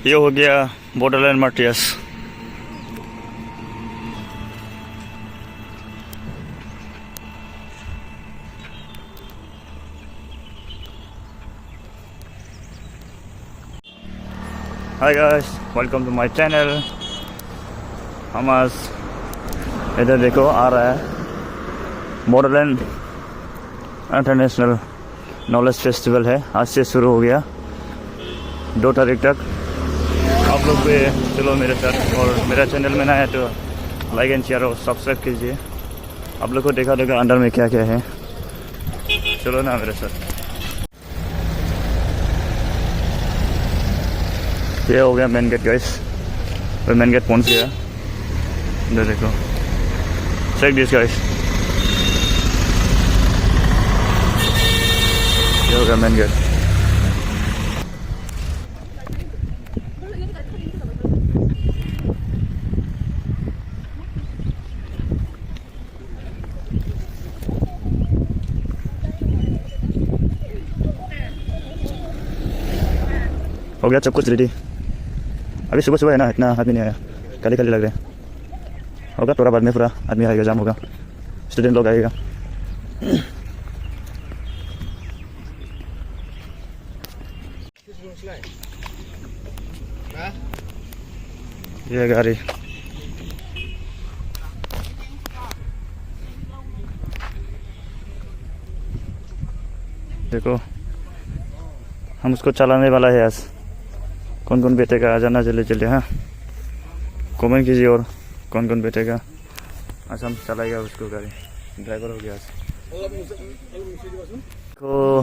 ये हो गया बॉर्डरलैंड मार्टियस। Hi guys, welcome to my channel. हम आज इधर देखो आ रहा है बॉर्डरलैंड इंटरनेशनल नॉलेज फेस्टिवल है। आज से शुरू हो गया 2 तारीख तक। आप लोग भी चलो मेरे साथ, और मेरा चैनल में नया है तो लाइक एंड शेयर और सब्सक्राइब कीजिए। आप लोग को देखा देगा अंदर में क्या क्या है। चलो ना मेरे साथ। ये हो गया मेन गेट गाइस, और मेन गेट पहुंच गया। इधर देखो, चेक दिस गाइस, ये हो गया मेन गेट। हो गया सब कुछ रेडी। अभी सुबह सुबह है ना, इतना आदमी नहीं आया, खाली खाली लग रहे हैं। होगा थोड़ा बाद में पूरा आदमी आएगा, जाम होगा, स्टूडेंट लोग आएगा। ये गाड़ी देखो, हम उसको चलाने वाला है आज। कौन कौन बैठेगा आ जाना जल्दी जल्दी। हाँ, कमेंट कीजिए और कौन कौन बैठेगा। आज हम चलाएगा उसको, गाड़ी ड्राइवर हो गया आज। तो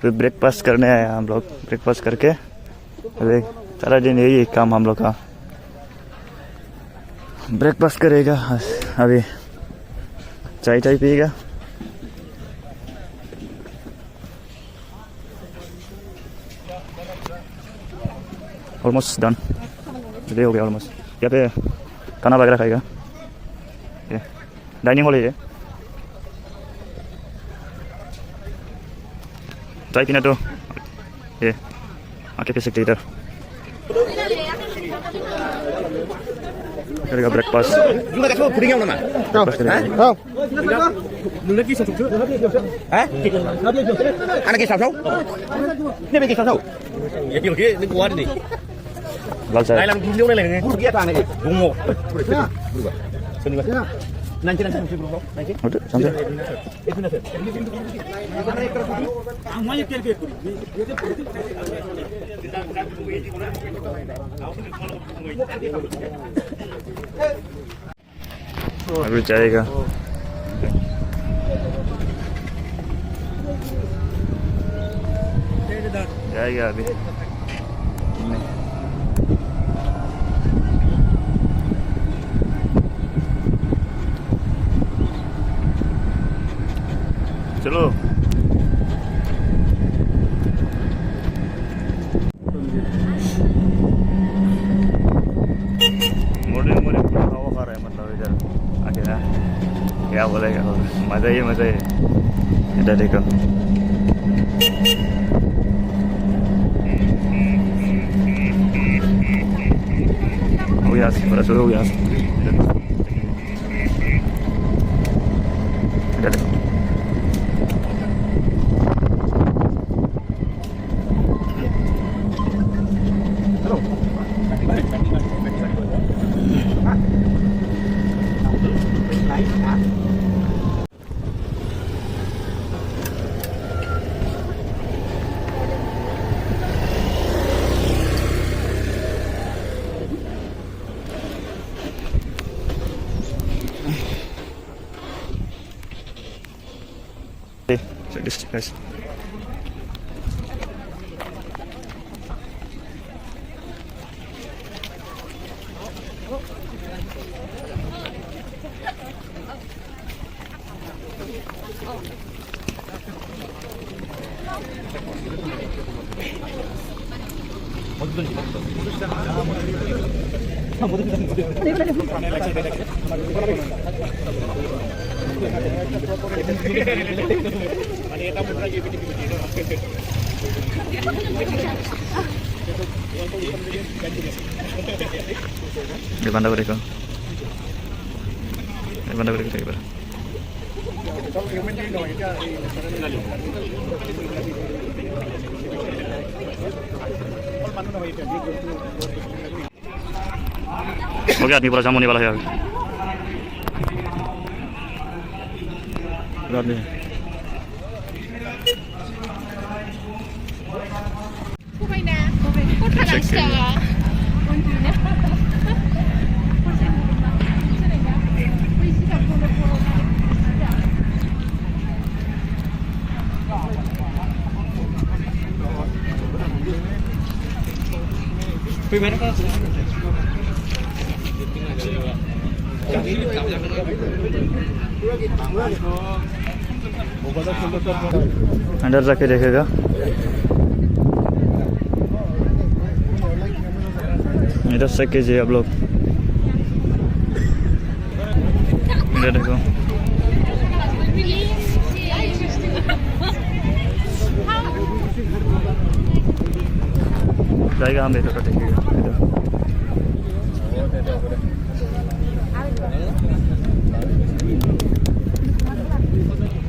फिर ब्रेकफास्ट करने आए हम लोग। ब्रेकफास्ट करके अरे सारा दिन यही काम हम लोग का, ब्रेकफास्ट करेगा। अभी चाय चाय पिएगा। ऑलमोस्ट डन, रेडी हो गया ऑलमोस्ट। यहाँ पे खाना वगैरह खाएगा। ये डाइनिंग हॉल है। ये चाय पीना तो ये आके पी सकते इधर। करेगा ब्रेकफास्ट। लाल चाय। अभी जाएगा। जाएगा अभी। चलो मोड़े मोड़े पूरा हवा खा रहा है, मतलब इधर आके ना क्या बोलेगा, मजा ही मजा है। इधर देखो, हो गया पूरा शुरू हो गया। इधर देखो, check this guys. Di banda berikut. Di banda berikut lagi ber. हो गया आदमी पूरा जाम होने वाला है अभी। अंदर जाके देखेगा। इधर से कीजिए आप लोग। इधर देखो। जाएगा हम इधर देखेगा।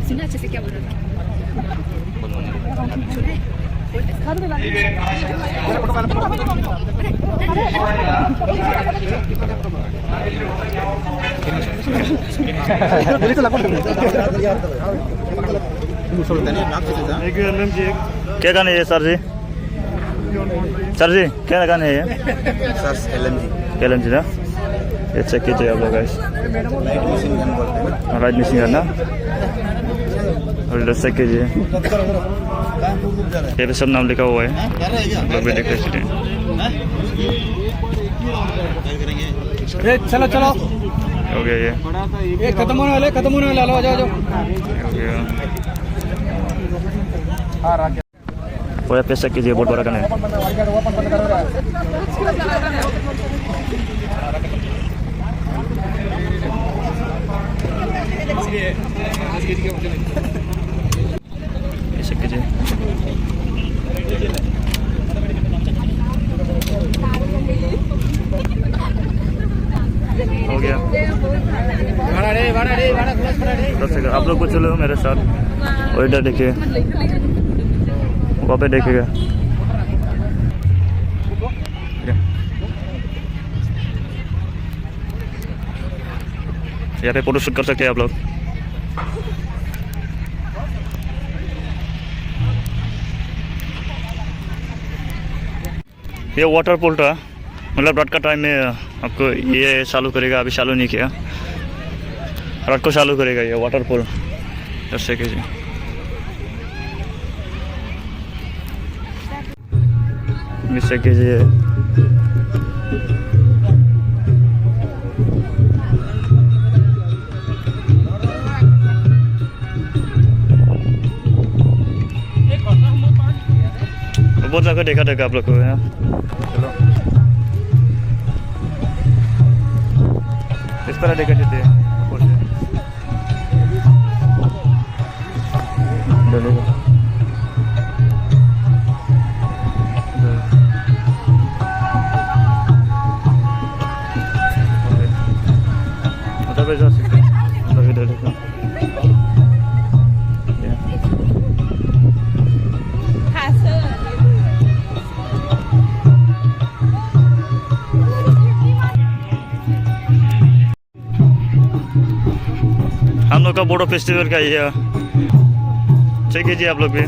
Sini aja sih क्या बोल रहा क्या गाने है सर जी? सर जी क्या गाने है ये? सर LMG ना? ये चेक कीजिए आप लोग गाइस। राइट मिसिंग करना और इधर चेक कीजिए। ये भी सब नाम लिखा हुआ है। लोग भी देख सकते हैं। चलो चलो हो गया ये खत्म होने वाले लो आ जाओ हो गया। पूरा पैसा कीजिए बहुत बड़ा गाना है। ऐसे कीजिए। हो गया। आप लोग को चलो मेरे साथ और इधर देखिए वहाँ पे देखिएगा। यहाँ पे फोटो शूट कर सकते हैं आप लोग। ये वाटर पूल था, मतलब रात का टाइम में आपको ये चालू करेगा। अभी चालू नहीं किया, रात को चालू करेगा ये वाटर पूल। जैसे कीजिए मिस्टेक कीजिए। बहुत जगह देखा था आप लोग को है। चलो इस तरह देखा देते हैं। जा सकते हैं इधर देखो। हम लोग का बोडो फेस्टिवल का ये चेक कीजिए आप लोग भी।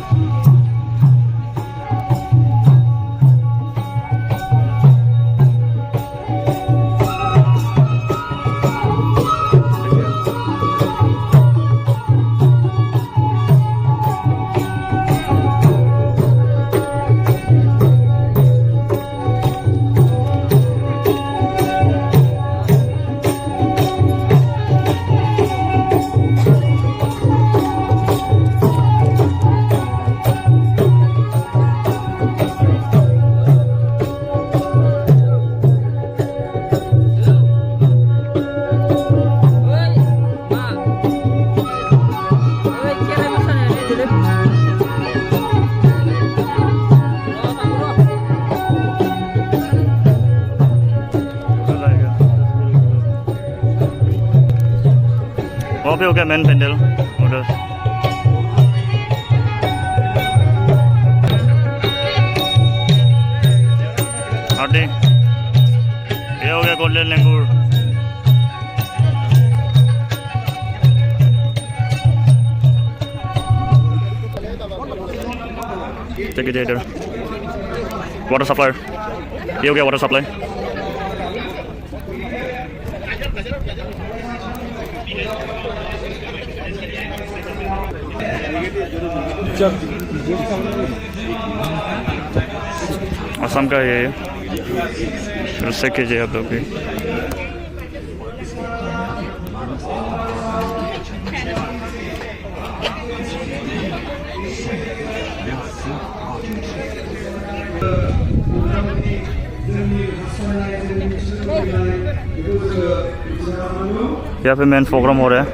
वहाँ पे हो गया मेन पेंडल उधर। आटे ये हो गया गोल्डन लंगूर। चेक कीजिए इधर वाटर सप्लाई, ये हो गया वाटर सप्लाई। असम का ये फिर से कीजिए आप लोग भी। यहाँ पे मेन प्रोग्राम हो रहा है।